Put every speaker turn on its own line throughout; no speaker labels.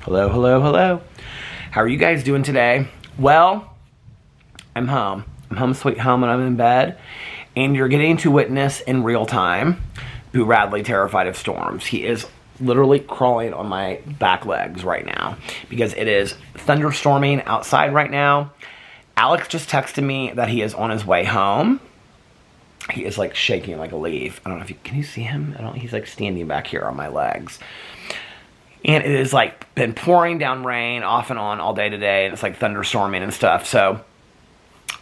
Hello, hello, hello. How are you guys doing today? Well, I'm home. I'm home sweet home and I'm in bed. And you're getting to witness in real time Boo Radley terrified of storms. He is literally crawling on my back legs right now because it is thunderstorming outside right now. Alex just texted me that he is on his way home. He is like shaking like a leaf. I don't know if you can you see him? He's like standing back here on my legs. And it has like been pouring down rain off and on all day today, and it's like thunderstorming and stuff. So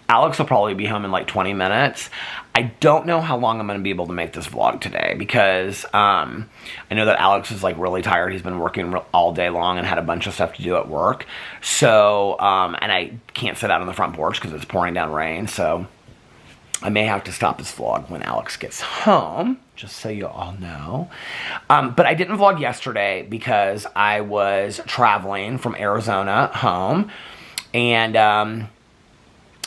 Alex will probably be home in like 20 minutes. I don't know how long I'm going to be able to make this vlog today because I know that Alex is like really tired. He's been working all day long and had a bunch of stuff to do at work. So, and I can't sit out on the front porch because it's pouring down rain. So I may have to stop this vlog when Alex gets home, just so you all know. But I didn't vlog yesterday because I was traveling from Arizona home. And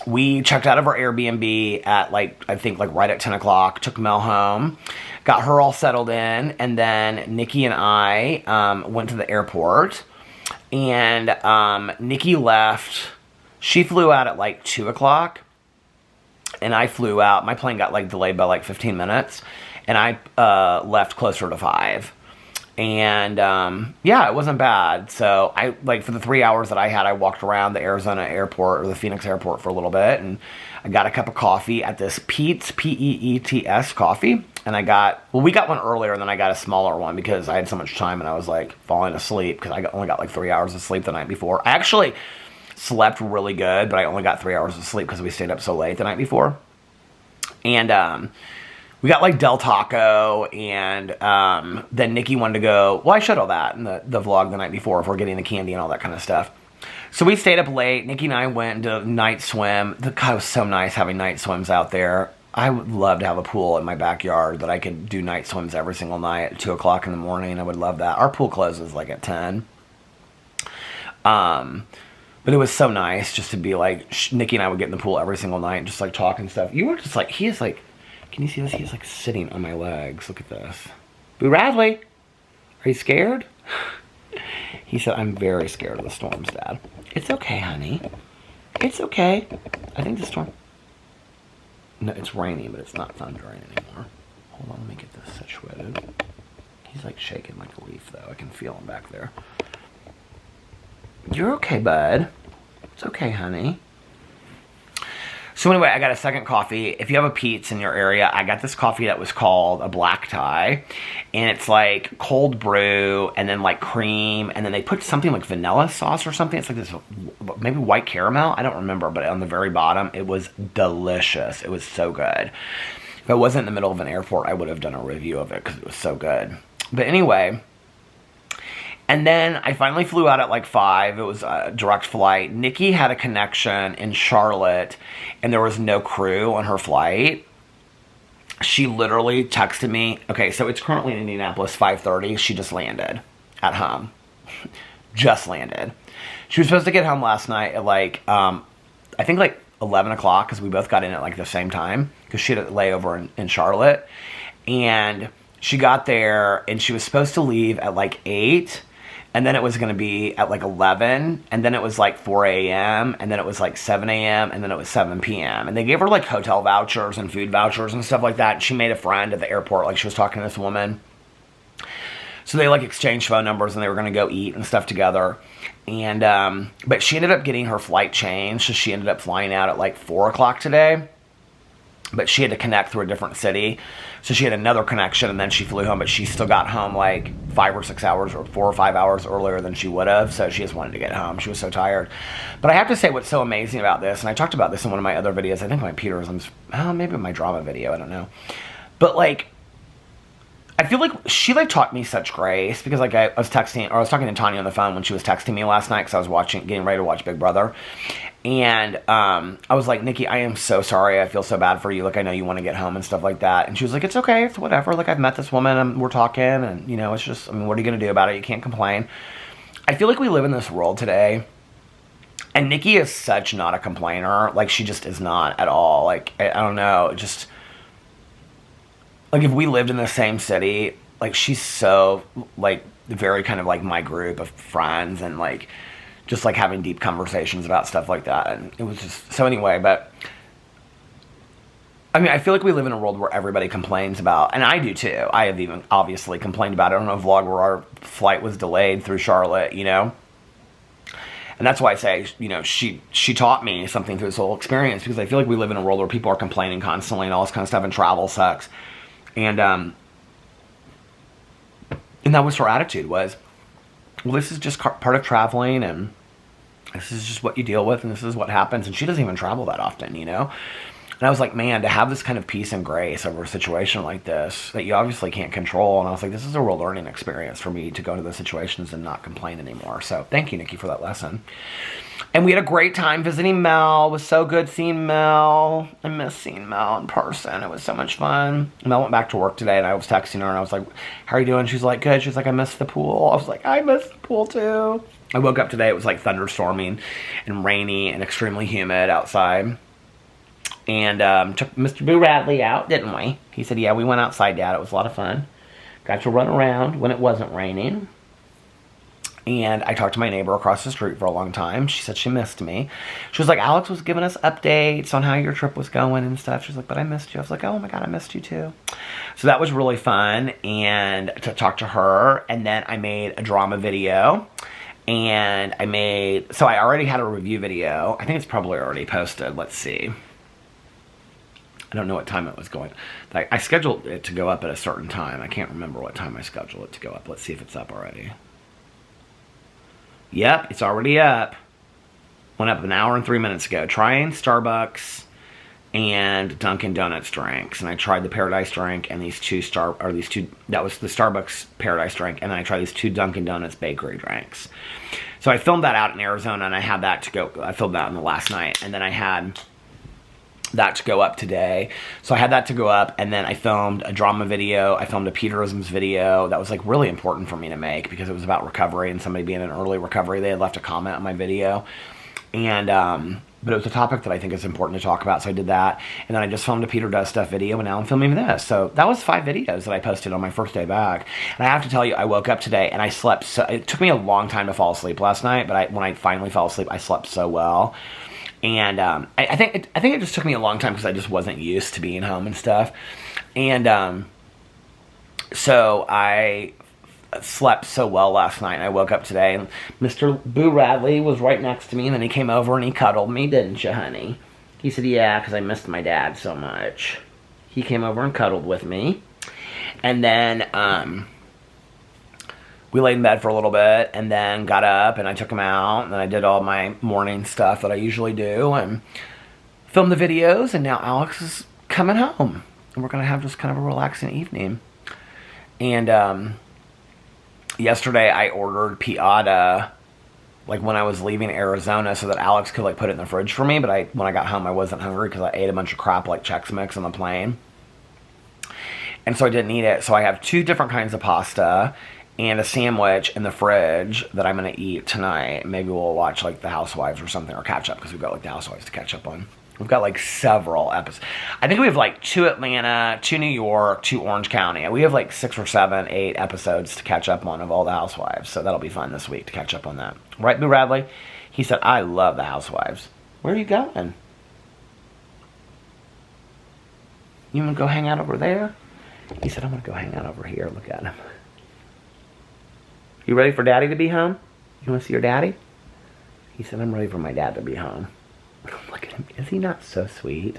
we checked out of our Airbnb at like, I think like right at 10 o'clock, took Mel home, got her all settled in. And then Nikki and I went to the airport. And Nikki left, she flew out at like 2 o'clock. And I flew out. My plane got like delayed by like 15 minutes. And I left closer to 5. And yeah, it wasn't bad. So I like for the 3 hours that I had, I walked around the Arizona airport or the Phoenix airport for a little bit. And I got a cup of coffee at this Peet's, P-E-E-T-S coffee. And I got, well, we got one earlier and then I got a smaller one because I had so much time and I was like falling asleep because I only got like 3 hours of sleep the night before. I actually slept really good, but I only got 3 hours of sleep because we stayed up so late the night before. And we got like Del Taco, and then Nikki wanted to go, well, I showed all that in the vlog the night before if we're getting the candy and all that kind of stuff. So we stayed up late. Nikki and I went to night swim. God, it was so nice having night swims out there. I would love to have a pool in my backyard that I could do night swims every single night at 2 o'clock in the morning. I would love that. Our pool closes like at 10. But it was so nice just to be like, Nikki and I would get in the pool every single night and just like talk and stuff. You were just like, he is like, can you see this? He's like sitting on my legs. Look at this. Boo Radley, are you scared? He said, I'm very scared of the storms, Dad. It's okay, honey. It's okay. I think the storm, no, it's raining, but it's not thundering anymore. Hold on, let me get this situated. He's like shaking like a leaf though. I can feel him back there. You're okay, bud. It's okay, honey. So anyway, I got a second coffee. If you have a Peet's in your area, I got this coffee that was called a black tie. And it's like cold brew and then like cream. And then they put something like vanilla sauce or something. It's like this, maybe white caramel. I don't remember. But on the very bottom, it was delicious. It was so good. If I wasn't in the middle of an airport, I would have done a review of it because it was so good. But anyway, and then I finally flew out at like 5. It was a direct flight. Nikki had a connection in Charlotte, and there was no crew on her flight. She literally texted me. Okay, so it's currently in Indianapolis, 5:30. She just landed at home. Just landed. She was supposed to get home last night at like, I think like 11 o'clock because we both got in at like the same time because she had a layover in Charlotte. And she got there, and she was supposed to leave at like 8. And then it was going to be at like 11, and then it was like 4 a.m., and then it was like 7 a.m., and then it was 7 p.m. And they gave her like hotel vouchers and food vouchers and stuff like that. And she made a friend at the airport, like she was talking to this woman. So they like exchanged phone numbers, and they were going to go eat and stuff together. And, but she ended up getting her flight changed, so she ended up flying out at like 4 o'clock today. But she had to connect through a different city. So she had another connection, and then she flew home. But she still got home like 5 or 6 hours or 4 or 5 hours earlier than she would have. So she just wanted to get home. She was so tired. But I have to say what's so amazing about this, and I talked about this in one of my other videos. I think my Peterson's, maybe my drama video. I don't know. But like, I feel like she like taught me such grace because like I was texting, or I was talking to Tanya on the phone when she was texting me last night because I was getting ready to watch Big Brother. And I was like, Nikki, I am so sorry. I feel so bad for you. Like, I know you want to get home and stuff like that. And she was like, it's okay. It's whatever. Like, I've met this woman and we're talking and, you know, it's just, I mean, what are you going to do about it? You can't complain. I feel like we live in this world today. And Nikki is such not a complainer. Like, she just is not at all. Like, I don't know. Just, like, if we lived in the same city, like, she's so, like, very kind of like my group of friends, and like just like having deep conversations about stuff like that. And it was just, so anyway, but I mean, I feel like we live in a world where everybody complains about, and I do too. I have even obviously complained about it on a vlog where our flight was delayed through Charlotte, you know? And that's why I say, you know, she taught me something through this whole experience, because I feel like we live in a world where people are complaining constantly and all this kind of stuff, and travel sucks. And that was her attitude, was, well, this is just part of traveling, and this is just what you deal with, and this is what happens. And she doesn't even travel that often, you know? And I was like, man, to have this kind of peace and grace over a situation like this that you obviously can't control. And I was like, this is a real learning experience for me to go into those situations and not complain anymore. So thank you, Nikki, for that lesson. And we had a great time visiting Mel. It was so good seeing Mel. I miss seeing Mel in person. It was so much fun. Mel went back to work today, and I was texting her, and I was like, how are you doing? She's like, good. She's like, I miss the pool. I was like, I miss the pool too. I woke up today. It was like thunderstorming and rainy and extremely humid outside. And took Mr. Boo Radley out, didn't we? He said, yeah, we went outside, Dad. It was a lot of fun. Got to run around when it wasn't raining. And I talked to my neighbor across the street for a long time. She said she missed me. She was like, Alex was giving us updates on how your trip was going and stuff. She was like, but I missed you. I was like, oh my God, I missed you too. So that was really fun, and to talk to her. And then I made a drama video. And so I already had a review video. I think it's probably already posted. Let's see. I don't know what time it was going. I scheduled it to go up at a certain time. I can't remember what time I scheduled it to go up. Let's see if it's up already. Yep, it's already up. Went up an hour and 3 minutes ago. Trying Starbucks and Dunkin' Donuts drinks. And I tried the Paradise drink and that was the Starbucks Paradise drink. And then I tried these 2 Dunkin' Donuts bakery drinks. So I filmed that out in Arizona, and I had that to go. I filmed that in the last night. And then I had that to go up today. So I had that to go up, and then I filmed a drama video. I filmed a Peterisms video that was like really important for me to make, because it was about recovery and somebody being in early recovery. They had left a comment on my video, and but it was a topic that I think is important to talk about, so I did that. And then I just filmed a Peter Does Stuff video, and now I'm filming this. So that was 5 videos that I posted on my first day back. And I have to tell you, I woke up today and I slept so, it took me a long time to fall asleep last night, but when I finally fell asleep, I slept so well. And I think it just took me a long time because I just wasn't used to being home and stuff. And so I slept so well last night. And I woke up today, and Mr. Boo Radley was right next to me, and then he came over and he cuddled me, didn't you, honey? He said, yeah, because I missed my dad so much. He came over and cuddled with me. And then we laid in bed for a little bit, and then got up, and I took him out, and then I did all my morning stuff that I usually do, and filmed the videos, and now Alex is coming home, and we're going to have just kind of a relaxing evening. And yesterday I ordered piata, like when I was leaving Arizona, so that Alex could like put it in the fridge for me, but when I got home I wasn't hungry because I ate a bunch of crap like Chex Mix on the plane. And so I didn't eat it, so I have 2 different kinds of pasta and a sandwich in the fridge that I'm going to eat tonight. Maybe we'll watch like The Housewives or something, or catch up, because we've got like The Housewives to catch up on. We've got like several episodes. I think we have like 2 Atlanta, 2 New York, 2 Orange County. We have like 6 or 7, 8 episodes to catch up on of all The Housewives. So that'll be fun this week to catch up on that. Right, Boo Radley? He said, I love The Housewives. Where are you going? You want to go hang out over there? He said, I'm going to go hang out over here. Look at him. You ready for Daddy to be home? You want to see your daddy? He said, I'm ready for my dad to be home. Look at him. Is he not so sweet?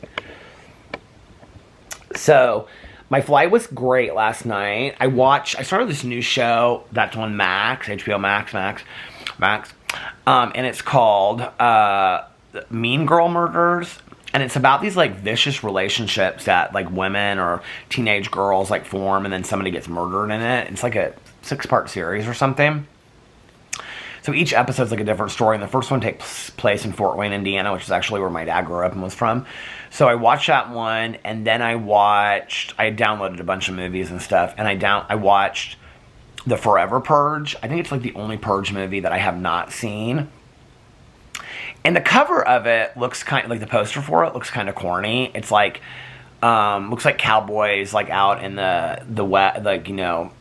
So, my flight was great last night. I started this new show that's on Max, HBO Max, and it's called Mean Girl Murders. And it's about these like vicious relationships that like women or teenage girls like form, and then somebody gets murdered in it. It's like a 6-part series or something. So each episode's like a different story, and the first one takes place in Fort Wayne, Indiana, which is actually where my dad grew up and was from. So I watched that one, and then I downloaded a bunch of movies and stuff, and I watched The Forever Purge. I think it's like the only Purge movie that I have not seen. And the cover of it looks kind of like, the poster for it looks kind of corny. It's like, looks like cowboys like out in the wet, like, you know,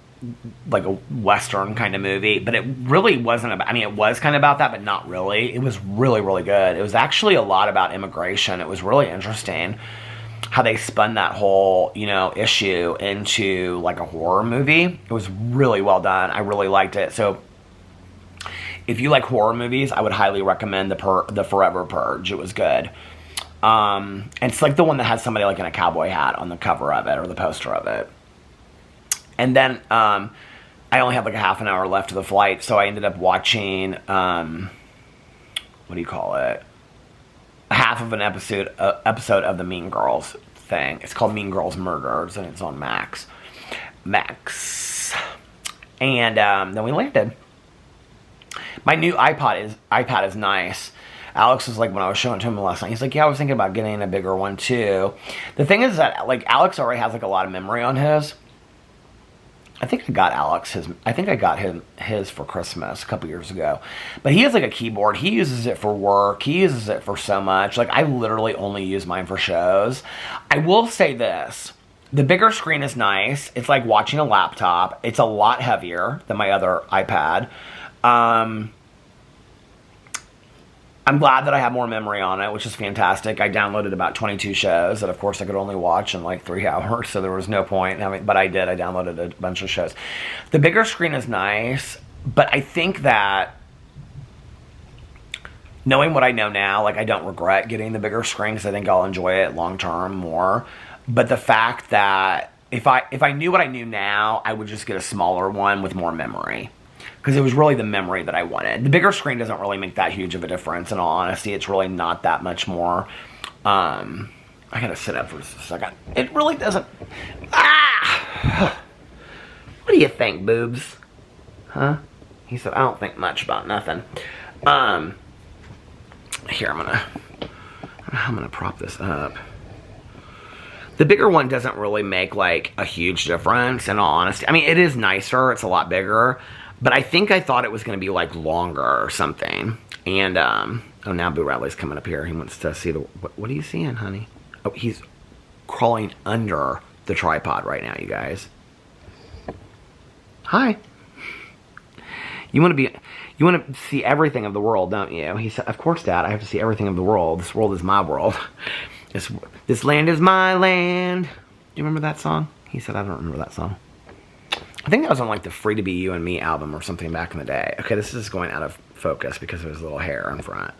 like a Western kind of movie, but it really wasn't about, I mean, it was kind of about that, but not really. It was really, really good. It was actually a lot about immigration. It was really interesting how they spun that whole, you know, issue into like a horror movie. It was really well done. I really liked it. So if you like horror movies, I would highly recommend the Forever Purge. It was good. And it's like the one that has somebody like in a cowboy hat on the cover of it or the poster of it. And then I only had like a half an hour left of the flight, so I ended up watching, what do you call it? Half of an episode of the Mean Girls thing. It's called Mean Girls Murders, and it's on Max. And then we landed. My new iPad is nice. Alex was like, when I was showing it to him last night, he's like, yeah, I was thinking about getting a bigger one too. The thing is that like Alex already has like a lot of memory on his. I think I got him his for Christmas a couple years ago. But he has like a keyboard. He uses it for work. He uses it for so much. Like I literally only use mine for shows. I will say this. The bigger screen is nice. It's like watching a laptop. It's a lot heavier than my other iPad. I'm glad that I have more memory on it, which is fantastic. I downloaded about 22 shows that, of course, I could only watch in like 3 hours, so there was no point. But I did. I downloaded a bunch of shows. The bigger screen is nice, but I think that knowing what I know now, like I don't regret getting the bigger screen because I think I'll enjoy it long term more. But the fact that if I knew what I knew now, I would just get a smaller one with more memory. Because it was really the memory that I wanted. The bigger screen doesn't really make that huge of a difference. In all honesty, it's really not that much more. I gotta sit up for a second. It really doesn't. Ah! What do you think, boobs? Huh? He said, I don't think much about nothing. Here, I don't know how I'm gonna prop this up. The bigger one doesn't really make like a huge difference, in all honesty. I mean, it is nicer. It's a lot bigger. But I think I thought it was going to be, like, longer or something. And, oh, now Boo Radley's coming up here. He wants to see the... What are you seeing, honey? Oh, he's crawling under the tripod right now, you guys. Hi. You want to see everything of the world, don't you? He said, of course, Dad, I have to see everything of the world. This world is my world. This land is my land. Do you remember that song? He said, I don't remember that song. I think that was on like the Free to Be You and Me album or something back in the day. Okay, this is going out of focus because there's a little hair in front.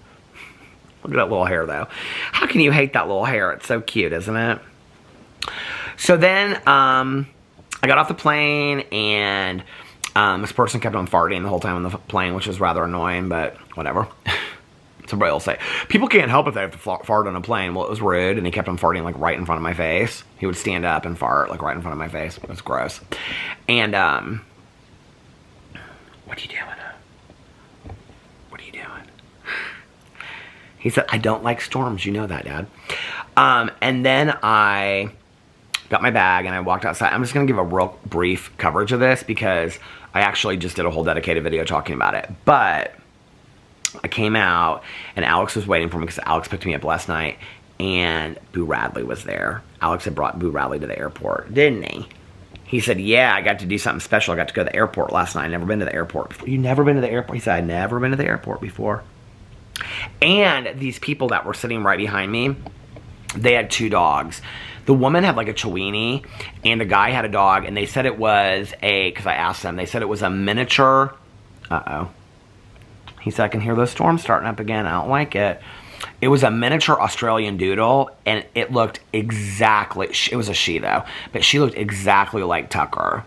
Look at that little hair though. How can you hate that little hair? It's so cute, isn't it? So then I got off the plane and this person kept on farting the whole time on the plane, which was rather annoying, but whatever. Somebody will say, people can't help if they have to fart on a plane. Well, it was rude, and he kept on farting, like, right in front of my face. He would stand up and fart, like, right in front of my face. It was gross. And, what are you doing? What are you doing? He said, I don't like storms. You know that, Dad. And then I got my bag, and I walked outside. I'm just going to give a real brief coverage of this, because I actually just did a whole dedicated video talking about it. But I came out, and Alex was waiting for me because Alex picked me up last night, and Boo Radley was there. Alex had brought Boo Radley to the airport, didn't he? He said, yeah, I got to do something special. I got to go to the airport last night. I've never been to the airport before. You never been to the airport? He said, I've never been to the airport before. And these people that were sitting right behind me, they had 2 dogs. The woman had like a Chiweenie, and the guy had a dog, and they said it was because I asked them, they said it was a miniature, He said, I can hear those storms starting up again. I don't like it. It was a miniature Australian doodle, and it looked exactly... It was a she, though. But she looked exactly like Tucker.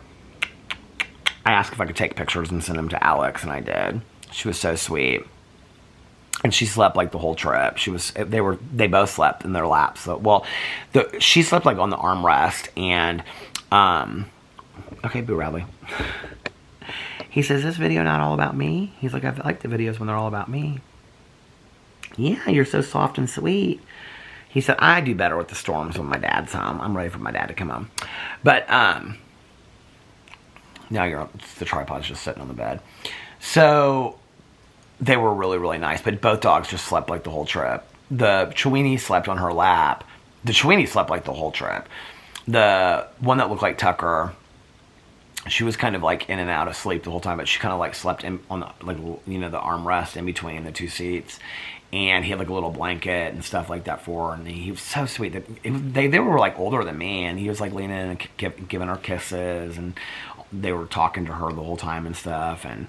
I asked if I could take pictures and send them to Alex, and I did. She was so sweet. And she slept, like, the whole trip. They both slept in their laps. So, well, she slept, like, on the armrest, and... Okay, Boo Radley. He says, is this video not all about me? He's like, I like the videos when they're all about me. Yeah, you're so soft and sweet. He said, I do better with the storms when my dad's home. I'm ready for my dad to come home. But, now the tripod's just sitting on the bed. So, they were really, really nice. But both dogs just slept like the whole trip. The Chiweenie slept on her lap. The Chiweenie slept like the whole trip. The one that looked like Tucker... she was kind of like in and out of sleep the whole time, but she kind of like slept in on the, like, you know, the armrest in between the two seats, and he had like a little blanket and stuff like that for her, and he was so sweet. They were like older than me, and he was like leaning in and giving her kisses, and they were talking to her the whole time and stuff. And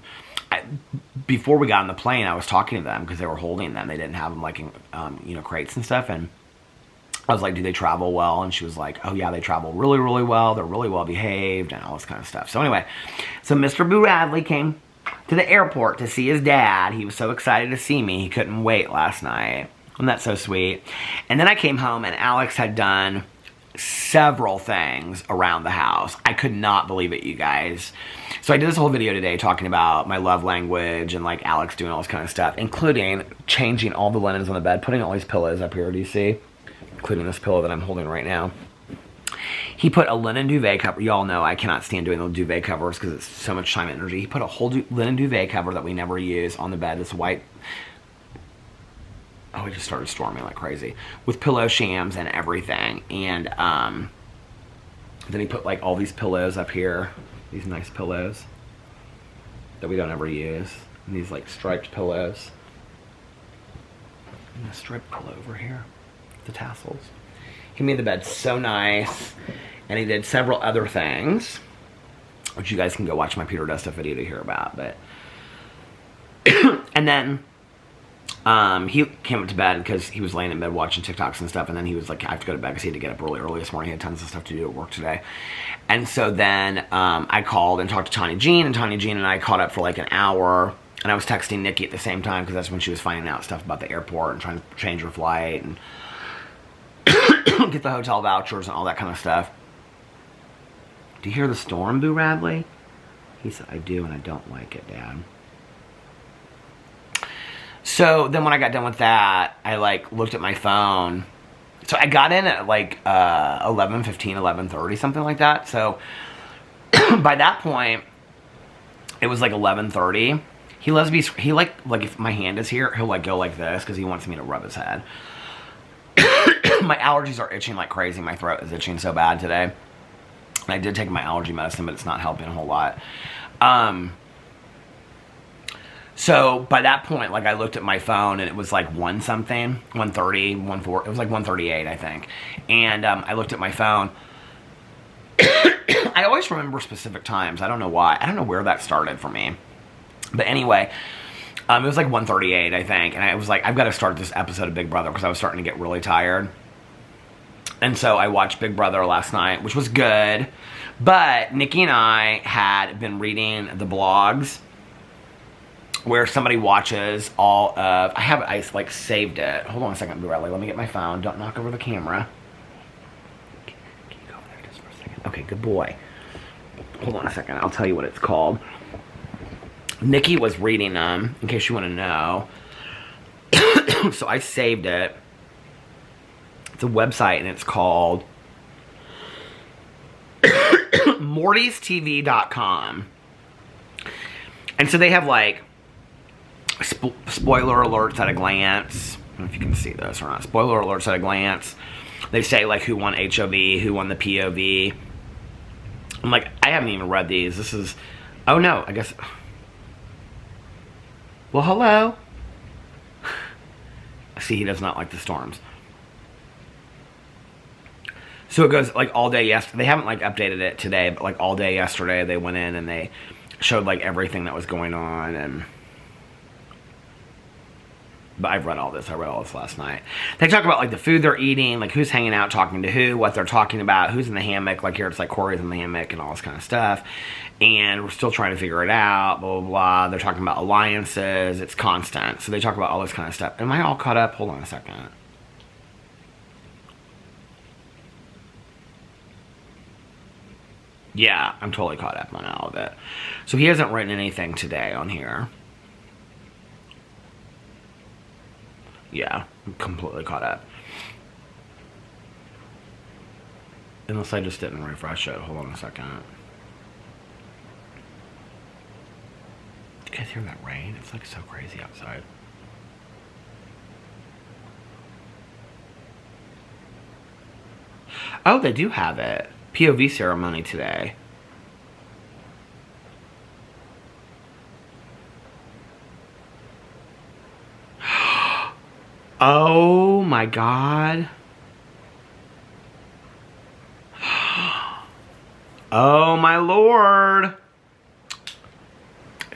before we got on the plane, I was talking to them because they were holding them. They didn't have them like in you know, crates and stuff, and I was like, do they travel well? And she was like, oh yeah, they travel really, really well. They're really well behaved and all this kind of stuff. So anyway, so Mr. Boo Radley came to the airport to see his dad. He was so excited to see me. He couldn't wait last night. Wasn't that so sweet? And then I came home and Alex had done several things around the house. I could not believe it, you guys. So I did this whole video today talking about my love language and like Alex doing all this kind of stuff, including changing all the linens on the bed, putting all these pillows up here. Do you see? Including this pillow that I'm holding right now. He put a linen duvet cover. Y'all know I cannot stand doing the duvet covers because it's so much time and energy. He put a whole linen duvet cover that we never use on the bed. This white. Oh, it just started storming like crazy. With pillow shams and everything. And then he put like all these pillows up here. These nice pillows that we don't ever use. And these like striped pillows. And a striped pillow over here. The tassels. He made the bed so nice, and he did several other things, which you guys can go watch my Peter Does Stuff video to hear about. But and then he came up to bed because he was laying in bed watching TikToks and stuff, and then he was like, I have to go to bed because he had to get up really early this morning. He had tons of stuff to do at work today. And so then I called and talked to Tanya Jean, and Tanya Jean and I caught up for like an hour. And I was texting Nikki at the same time because that's when she was finding out stuff about the airport and trying to change her flight and get the hotel vouchers and all that kind of stuff. Do you hear the storm, Boo Radley? He said, I do, and I don't like it, Dad. So then when I got done with that, I like looked at my phone. So I got in at like 11:15, 11:30, something like that. So by that point, it was like 11:30. He like if my hand is here, he'll like go like this because he wants me to rub his head. My allergies are itching like crazy. My throat is itching so bad today. And I did take my allergy medicine, but it's not helping a whole lot. So by that point, like I looked at my phone and it was like 1 something, 1:30, 1:40. It was like 1:38, I think. And I looked at my phone. I always remember specific times. I don't know why. I don't know where that started for me. But anyway, it was like 1:38, I think. And I was like, I've got to start this episode of Big Brother because I was starting to get really tired. And so I watched Big Brother last night, which was good. But Nikki and I had been reading the blogs where somebody watches all of... I like saved it. Hold on a second, Boo Radley. Let me get my phone. Don't knock over the camera. Can you go over there just for a second? Okay, good boy. Hold on a second. I'll tell you what it's called. Nikki was reading them, in case you want to know. So I saved it. It's a website, and it's called MortysTV.com. And so they have, like, spoiler alerts at a glance. I don't know if you can see this or not. Spoiler alerts at a glance. They say, like, who won HOV, who won the POV. I'm like, I haven't even read these. This is... Oh, no, I guess... Well, hello. See, he does not like the storms. So it goes like all day yesterday. They haven't like updated it today, but like all day yesterday they went in and they showed like everything that was going on. And but I've read all this. I read all this last night. They talk about like the food they're eating, like who's hanging out talking to who, what they're talking about, who's in the hammock. Like here it's like Corey's in the hammock and all this kind of stuff. And we're still trying to figure it out, blah, blah, blah. They're talking about alliances. It's constant. So they talk about all this kind of stuff. Am I all caught up? Hold on a second. Yeah, I'm totally caught up on all of it. So he hasn't written anything today on here. Yeah, I'm completely caught up. Unless I just didn't refresh it. Hold on a second. You guys hear that rain? It's like so crazy outside. Oh, they do have it. POV ceremony today. Oh my God. Oh my Lord.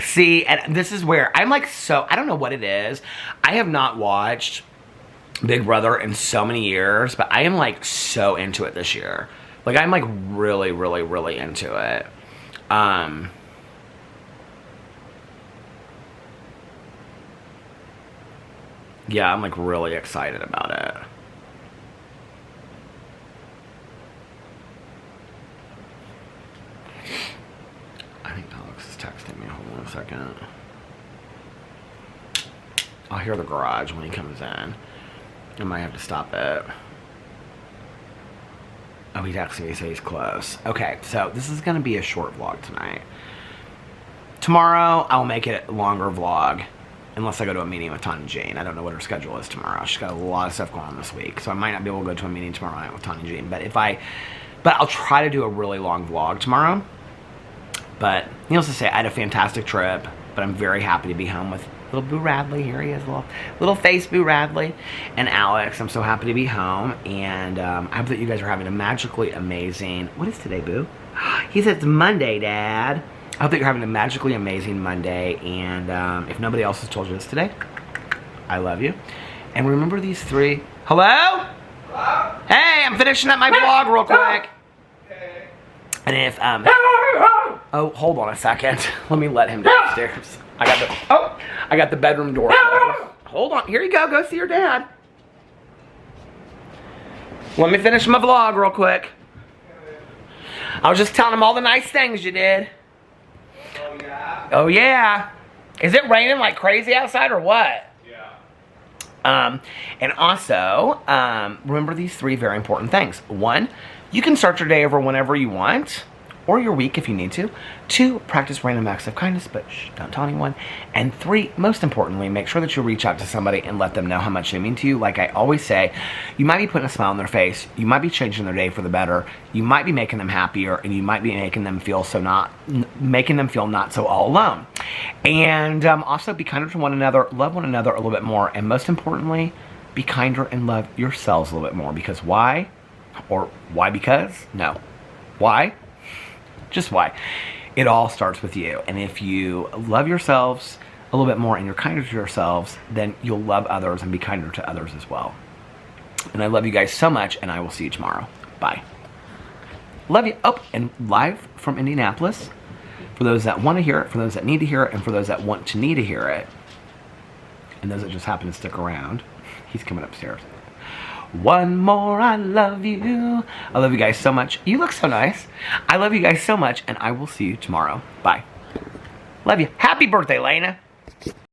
See, and this is where I'm like I don't know what it is. I have not watched Big Brother in so many years, but I am like so into it this year. Like I'm like really, really, really into it. Yeah, I'm like really excited about it. I think Alex is texting me. Hold on a second. I'll hear the garage when he comes in. I might have to stop it. Oh, he texted me, so he's close. Okay, so this is going to be a short vlog tonight. Tomorrow, I'll make it a longer vlog. Unless I go to a meeting with Tanya Jane. I don't know what her schedule is tomorrow. She's got a lot of stuff going on this week. So I might not be able to go to a meeting tomorrow night with Tanya Jane. But I'll try to do a really long vlog tomorrow. But needless to say, I had a fantastic trip. But I'm very happy to be home with little Boo Radley. Here he is, little face Boo Radley. And Alex. I'm so happy to be home. And I hope that you guys are having a magically amazing... What is today, Boo? He said it's Monday, Dad. I hope that you're having a magically amazing Monday, and if nobody else has told you this today, I love you. And remember these three. Hello? Hello? Hey, I'm finishing up my vlog real quick. Okay. And if, oh, hold on a second. Let me let him downstairs. I got the bedroom door closed. Hold on, here you go, go see your dad. Let me finish my vlog real quick. I was just telling him all the nice things you did. Oh yeah? Oh yeah. Is it raining like crazy outside or what? Yeah. And also, remember these three very important things. One, you can start your day over whenever you want, or your week if you need to. Two, practice random acts of kindness, but shh, don't tell anyone. And three, most importantly, make sure that you reach out to somebody and let them know how much they mean to you. Like I always say, you might be putting a smile on their face, you might be changing their day for the better, you might be making them happier, and you might be making them feel not so all alone. And also be kinder to one another, love one another a little bit more, and most importantly, be kinder and love yourselves a little bit more. Because why? Or why because? No. Why? Just why. It all starts with you. And if you love yourselves a little bit more and you're kinder to yourselves, then you'll love others and be kinder to others as well. And I love you guys so much, and I will see you tomorrow. Bye. Love you. Oh, and live from Indianapolis, for those that want to hear it, for those that need to hear it, and for those that want to need to hear it, and those that just happen to stick around, he's coming upstairs. One more, I love you. I love you guys so much. You look so nice. I love you guys so much, and I will see you tomorrow. Bye. Love you. Happy birthday, Lena.